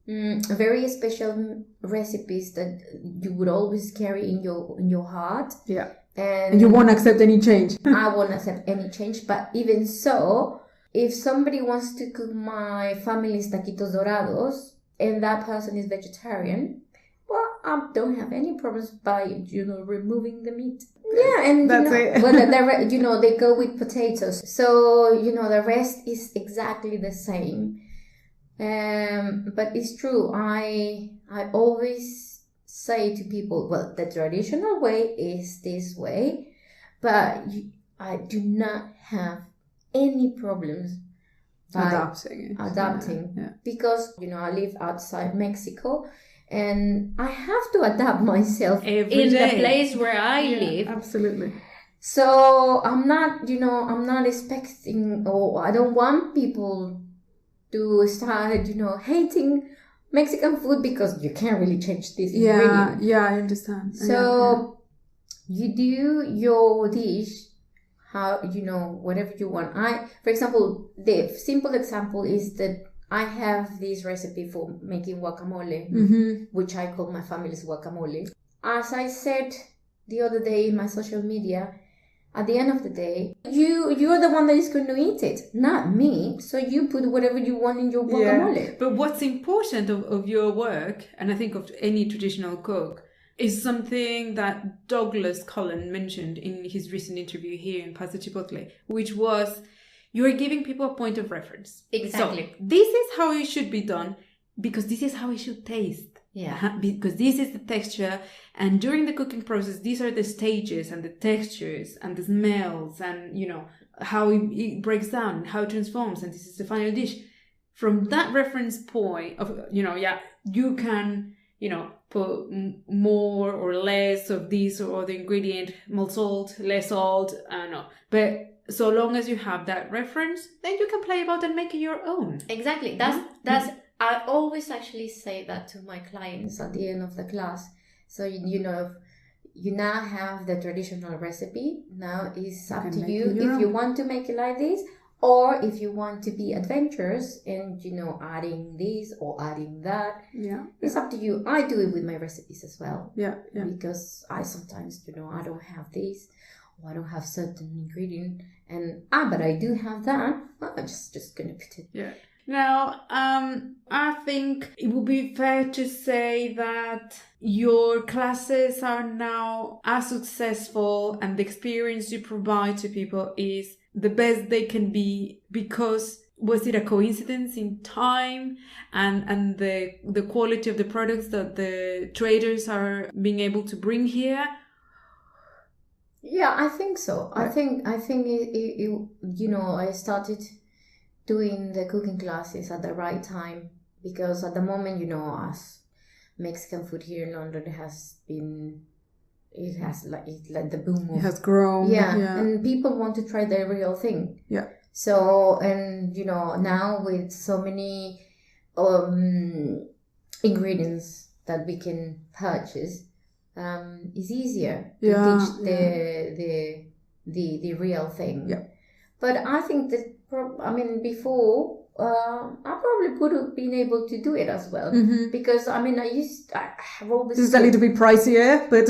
very special recipes that you would always carry in your heart. Yeah. And you won't accept any change. I won't accept any change, but even so, if somebody wants to cook my family's taquitos dorados and that person is vegetarian, well, I don't have any problems by, removing the meat. Yeah, and that's it. Well, they go with potatoes. So, the rest is exactly the same. But it's true. I always say to people, well, the traditional way is this way, but I do not have any problems adapting because I live outside Mexico and I have to adapt myself in the place where I live. Absolutely. So I'm not expecting, or I don't want people to start hating Mexican food because you can't really change this ingredient. Yeah, I understand. So you do your dish how, whatever you want. For example, the simple example is that I have this recipe for making guacamole, which I call my family's guacamole. As I said the other day in my social media, at the end of the day, you're the one that is going to eat it, not me. So you put whatever you want in your guacamole. Yeah. But what's important of your work, and I think of any traditional cook, is something that Douglas Cullen mentioned in his recent interview here in Pasta Chipotle, which was you're giving people a point of reference. Exactly. So this is how it should be done because this is how it should taste. Yeah. Because this is the texture, and during the cooking process, these are the stages and the textures and the smells, and how it breaks down and how it transforms, and this is the final dish. From that reference point of you can put more or less of this or other ingredient, more salt, less salt, but so long as you have that reference, then you can play about and make it your own. Exactly. That's I always actually say that to my clients at the end of the class. So you now have the traditional recipe. Now it's up to you if you want to make it like this, or if you want to be adventurous and adding this or adding that. Yeah, it's up to you. I do it with my recipes as well. Yeah. Because I sometimes I don't have this, or I don't have certain ingredient, and but I do have that. Well, I'm just gonna put it. Yeah. Now, I think it would be fair to say that your classes are now as successful, and the experience you provide to people is the best they can be, because was it a coincidence in time and the quality of the products that the traders are being able to bring here? Yeah, I think so. I think it I started doing the cooking classes at the right time, because at the moment, as Mexican food here in London it has like the boom. It has grown. Yeah, and people want to try the real thing. Yeah. So, and now with so many ingredients that we can purchase, it's easier to teach the real thing. Yeah. But I think that before I probably could have been able to do it as well, because I have always. It's a little bit pricier, but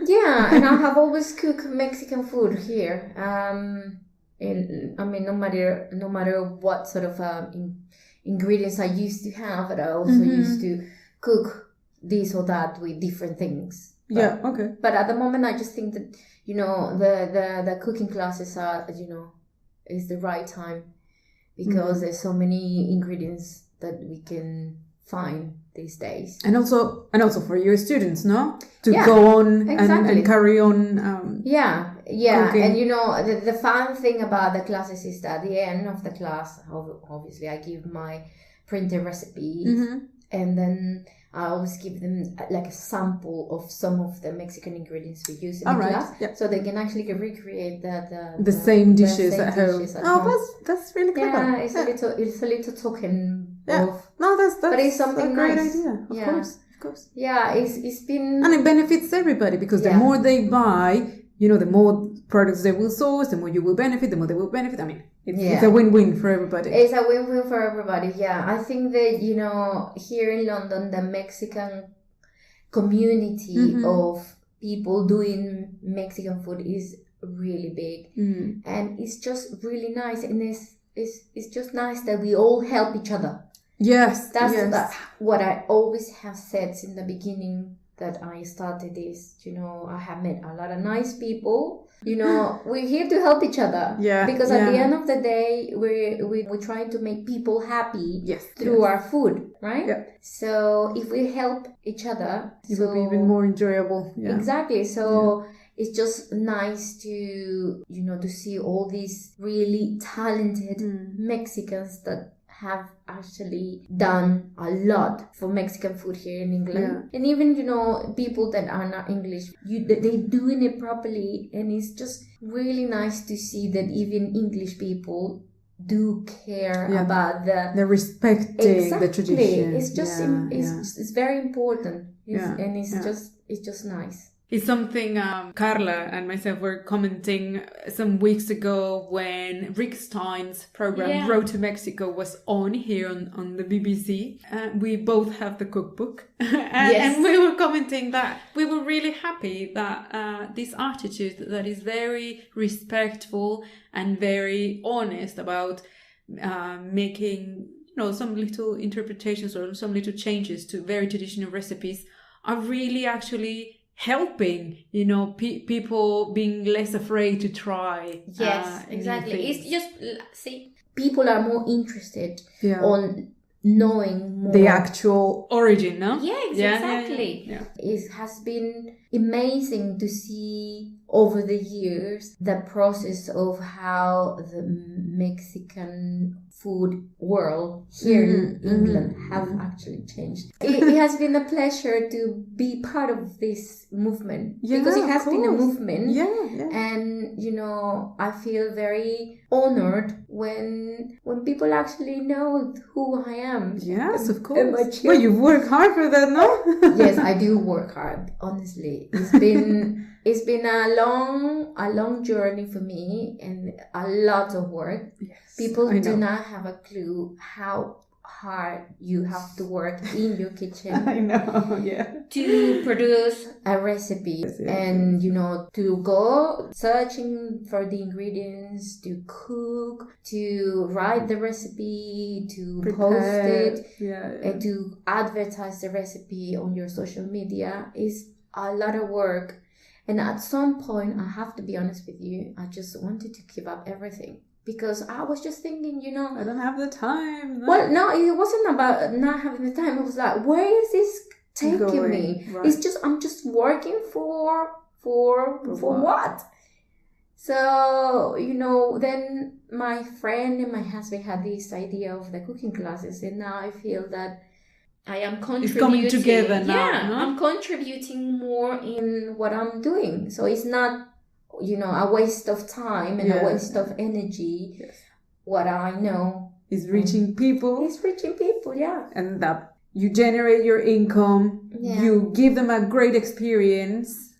yeah, and I have always cooked Mexican food here. No matter what sort of ingredients I used to have, but I also used to cook this or that with different things. Yeah, okay. But at the moment, I just think that the cooking classes are is the right time, because there's so many ingredients that we can find these days, and also for your students, no, to go on and carry on. Cooking. And the fun thing about the classes is that at the end of the class, obviously I give my printed recipes, and then I always give them like a sample of some of the Mexican ingredients we use in the class, so they can actually recreate the same dishes at home. That's really clever. Yeah, it's a little token of. No, that's but it's something a great nice. idea. Of course. Yeah, it's been, and it benefits everybody, because the more they buy, the more products they will source, the more you will benefit, the more they will benefit. It's a win-win for everybody. It's a win-win for everybody, yeah. I think that, here in London, the Mexican community of people doing Mexican food is really big. And it's just really nice. And it's just nice that we all help each other. Yes. That's what I always have said in the beginning that I started this. I have met a lot of nice people. We're here to help each other. Yeah. Because at the end of the day, we're trying to make people happy through our food, right? Yeah. So if we help each other, it will be even more enjoyable. Yeah. Exactly. So it's just nice to to see all these really talented Mexicans that have actually done a lot for Mexican food here in England. And even people that are not English, they're doing it properly, and it's just really nice to see that even English people do care about the respecting the tradition. It's just it's very important. And it's just nice. It's something Karla and myself were commenting some weeks ago when Rick Stein's program Road to Mexico was on here on the BBC. We both have the cookbook. And we were commenting that we were really happy that this attitude that is very respectful and very honest about making some little interpretations or some little changes to very traditional recipes are really actually helping, people being less afraid to try. Yes, exactly. It's just, people are more interested on knowing more. The actual origin, no? Yeah, exactly. Yeah. It has been amazing to see over the years the process of how the Mexican food world here in England have actually changed. It has been a pleasure to be part of this movement, because it has been a movement. And I feel very honored when people actually know who I am. Yes, of course. Well, you work hard for that, no? Yes, I do work hard. Honestly, it's been a long journey for me, and a lot of work. Yes, people do not have a clue how hard you have to work in your kitchen. I know, to produce a recipe. And to go searching for the ingredients, to cook, to write the recipe, to post it, and to advertise the recipe on your social media is a lot of work. And at some point, I have to be honest with you, I just wanted to give up everything. Because I was just thinking, I don't have the time. No. Well, no, it wasn't about not having the time. It was like, where is this taking me? Right. It's just, I'm just working for what? So, then my friend and my husband had this idea of the cooking classes. And now I feel that I am contributing. It's coming together now. Yeah, no? I'm contributing more in what I'm doing. So it's not, a waste of time and a waste of energy. Yes. What I know is reaching people. It's reaching people, yeah. And that you generate your income. Yeah. You give them a great experience.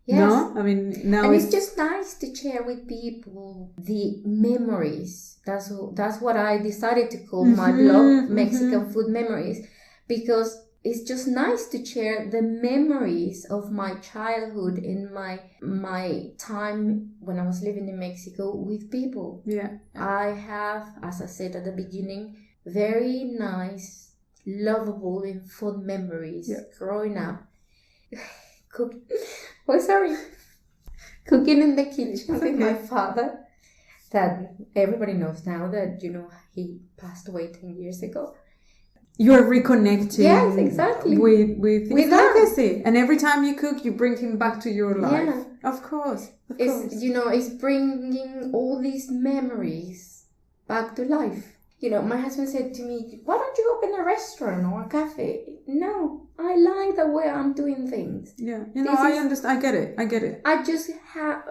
Yes. No? I mean, now and it's just nice to share with people the memories. That's what I decided to call my blog, Mexican Food Memories, because it's just nice to share the memories of my childhood and my time when I was living in Mexico with people. Yeah. I have, as I said at the beginning, very nice, lovable and fun memories growing up. Cooking in the kitchen with my father, that everybody knows now that, he passed away 10 years ago. You're reconnecting. Yes, exactly. With his legacy. And every time you cook, you bring him back to your life. Yeah. Of course. It's bringing all these memories back to life. My husband said to me, why don't you open a restaurant or a cafe? No, I like the way I'm doing things. Yeah. I understand. I get it. I just find...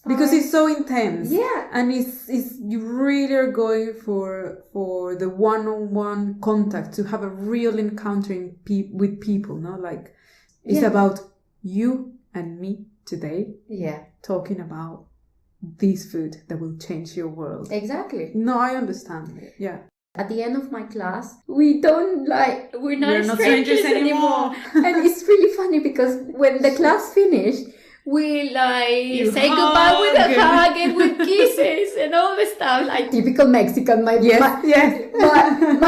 Because it's so intense. Yeah. And it's you really are going for the one-on-one contact, to have a real encountering with people, no? Like, it's about you and me today. Yeah. Talking about this food that will change your world. Exactly. No, I understand it. Yeah. At the end of my class, we're not strangers anymore. And it's really funny because when the class finished, we say goodbye with a hug and with kisses and all the stuff, like typical Mexican. My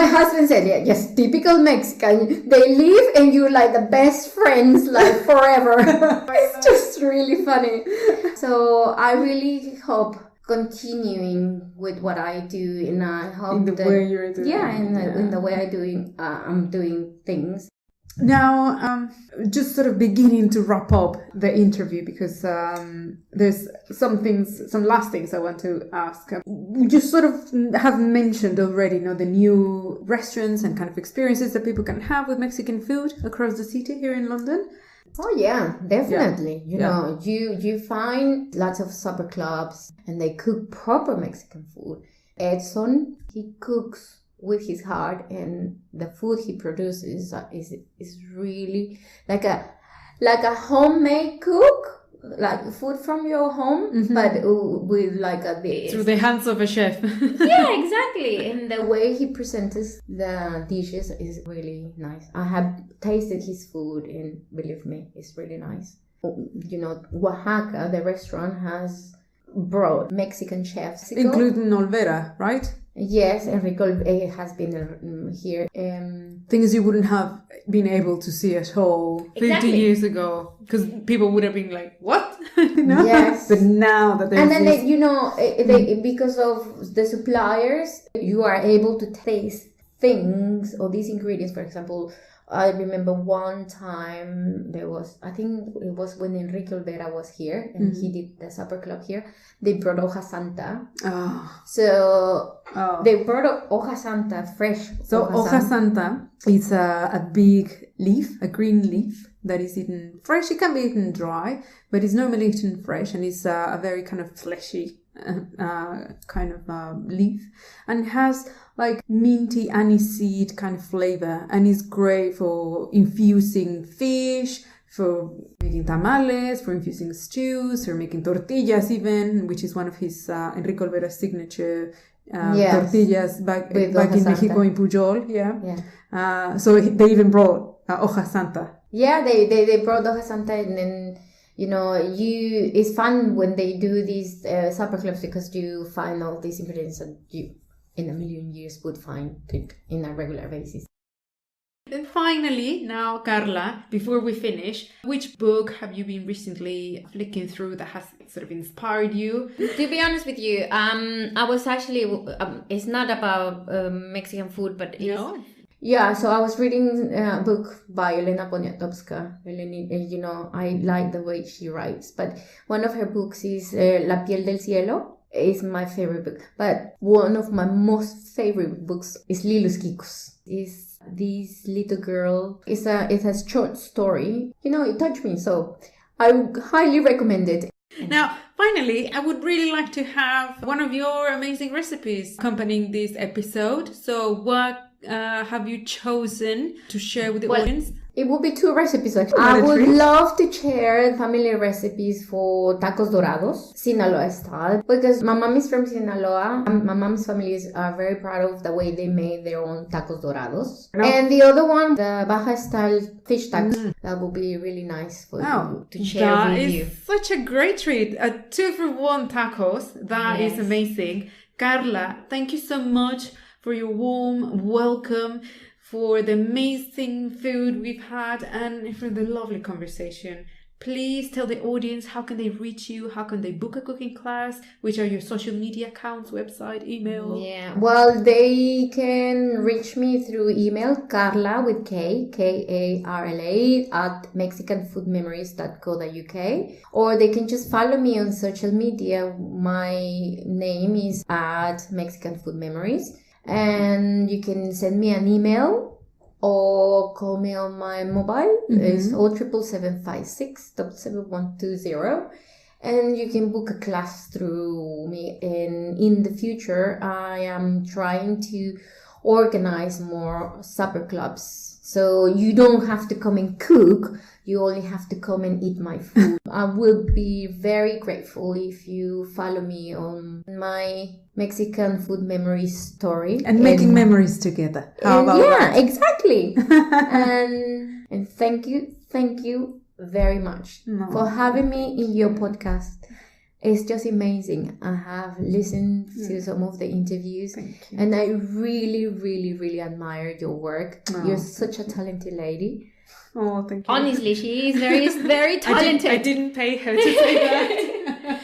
husband said, yes, typical Mexican. They leave and you're like the best friends, like forever. It's just really funny. So I really hope continuing with what I do, and I hope in the way you're doing. Yeah, in the way I'm doing things. Now, just sort of beginning to wrap up the interview, because there's some last things I want to ask. We just sort of have mentioned already, the new restaurants and kind of experiences that people can have with Mexican food across the city here in London. Oh yeah, definitely. You find lots of supper clubs and they cook proper Mexican food. Edson, he cooks with his heart, and the food he produces is really like a homemade cook, like food from your home, but with like this through the hands of a chef. Yeah, exactly. And the way he presents the dishes is really nice. I have tasted his food, and believe me, it's really nice. Oaxaca, the restaurant, has brought Mexican chefs, including Olvera, right? Yes, Enrico has been here. Things you wouldn't have been able to see at all 50 years ago, because people would have been like, what? Yes. But now that there's and then because of the suppliers, you are able to taste things or these ingredients. For example, I remember one time I think it was when Enrique Olvera was here and he did the supper club here. They brought hoja santa. They brought hoja santa fresh. So hoja santa is a big leaf, a green leaf that is eaten fresh. It can be eaten dry, but it's normally eaten fresh, and it's a very kind of fleshy kind of leaf, and it has like minty aniseed kind of flavor, and it's great for infusing fish, for making tamales, for infusing stews, for making tortillas even, which is one of his Enrique Olvera's signature tortillas back in Mexico in Pujol. So they even brought hoja santa. Yeah, they brought hoja santa, and then it's fun when they do these supper clubs because you find all these ingredients that you in a million years would find in a regular basis. And finally, now, Karla, before we finish, which book have you been recently flicking through that has sort of inspired you? To be honest with you, I was actually, it's not about Mexican food, but it's... Yeah, so I was reading a book by Elena Poniatowska. I like the way she writes, but one of her books is La piel del cielo. It's my favorite book. But one of my most favorite books is Lilos Kikos. It's this little girl. It's a short story. It touched me, so I highly recommend it. Now, finally, I would really like to have one of your amazing recipes accompanying this episode. So what have you chosen to share with the audience? It would be 2 recipes actually. I would love to share family recipes for tacos dorados, Sinaloa style, because my mom is from Sinaloa. My mom's families are very proud of the way they made their own tacos dorados. And the other one, the Baja style fish tacos, that would be really nice for you to share with you. That is such a great treat. A 2-for-1 tacos. That is amazing. Karla, thank you so much for your warm welcome, for the amazing food we've had, and for the lovely conversation. Please tell the audience how can they reach you, how can they book a cooking class, which are your social media accounts, website, email. Yeah, well, they can reach me through email, Karla with Karla at mexicanfoodmemories.co.uk, or they can just follow me on social media. My name is at Mexican Food Memories. And you can send me an email or call me on my mobile. It's 07756 77120. And you can book a class through me. And in the future, I am trying to organize more supper clubs. So you don't have to come and cook. You only have to come and eat my food. I will be very grateful if you follow me on my Mexican Food Memories story. And making memories together. How about that? Yeah, exactly. and thank you very much for having me in your podcast. It's just amazing. I have listened to some of the interviews and I really, really, really admire your work. You're such a talented lady. Oh, thank you. Honestly, she is very talented. I didn't pay her to say that.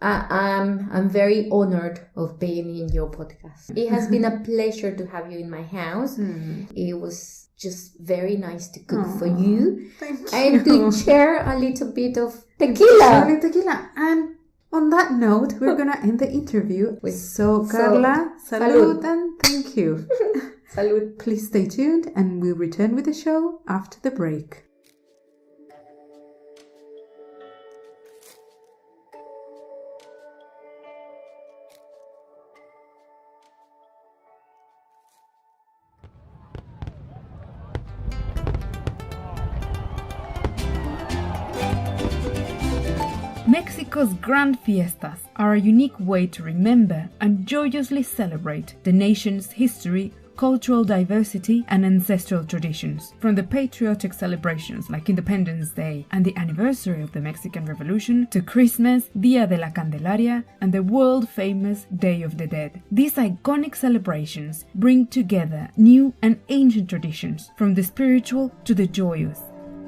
I'm very honored of being in your podcast. It has been a pleasure to have you in my house. It was just very nice to cook for you. Thank you. And to share a little bit of tequila. And on that note, we're going to end the interview. So, Karla, salud and thank you. Salud. Please stay tuned and we'll return with the show after the break. Mexico's grand fiestas are a unique way to remember and joyously celebrate the nation's history, cultural diversity, and ancestral traditions. From the patriotic celebrations like Independence Day and the anniversary of the Mexican Revolution to Christmas, Dia de la Candelaria, and the world-famous Day of the Dead. These iconic celebrations bring together new and ancient traditions, from the spiritual to the joyous,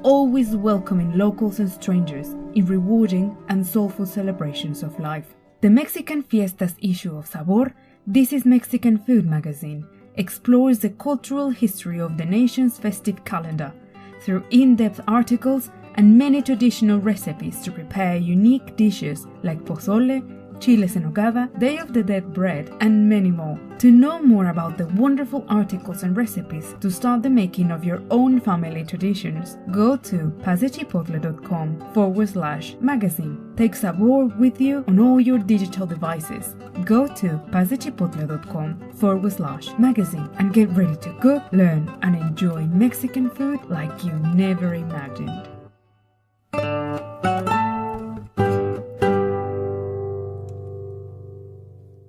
always welcoming locals and strangers in rewarding and soulful celebrations of life. The Mexican Fiestas issue of SABOR, This is Mexican Food magazine, explores the cultural history of the nation's festive calendar through in-depth articles and many traditional recipes to prepare unique dishes like pozole, chiles en nogada, Day of the Dead bread, and many more. To know more about the wonderful articles and recipes to start the making of your own family traditions, go to pasechipotle.com/magazine. Take SABOR with you on all your digital devices. Go to pasechipotle.com/magazine and get ready to cook, learn, and enjoy Mexican food like you never imagined.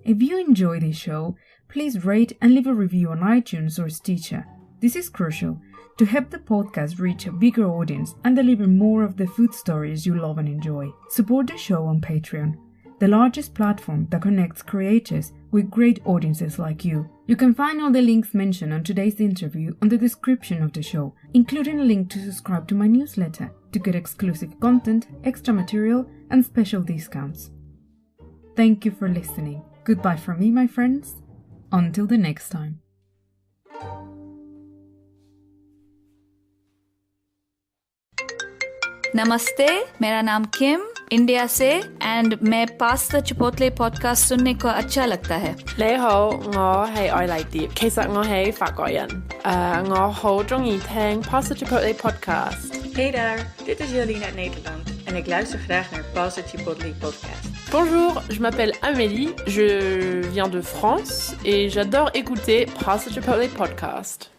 If you enjoy this show, please rate and leave a review on iTunes or Stitcher. This is crucial to help the podcast reach a bigger audience and deliver more of the food stories you love and enjoy. Support the show on Patreon, the largest platform that connects creators with great audiences like you. You can find all the links mentioned on today's interview on the description of the show, including a link to subscribe to my newsletter to get exclusive content, extra material, and special discounts. Thank you for listening. Goodbye from me, my friends. Until the next time. नमस्ते, मेरा नाम किम, India से, and मैं pasta chipotle podcast सुनने को अच्छा लगता है。你好，我係愛麗蝶，其實我係法國人。我好鍾意聽 Pasta Chipotle podcast. Hey daar, dit is Jolien uit Nederland en ik luister graag naar Pasta Chipotle podcast. Bonjour, je m'appelle Amélie, je viens de France et j'adore écouter Pasta Chipotle podcast.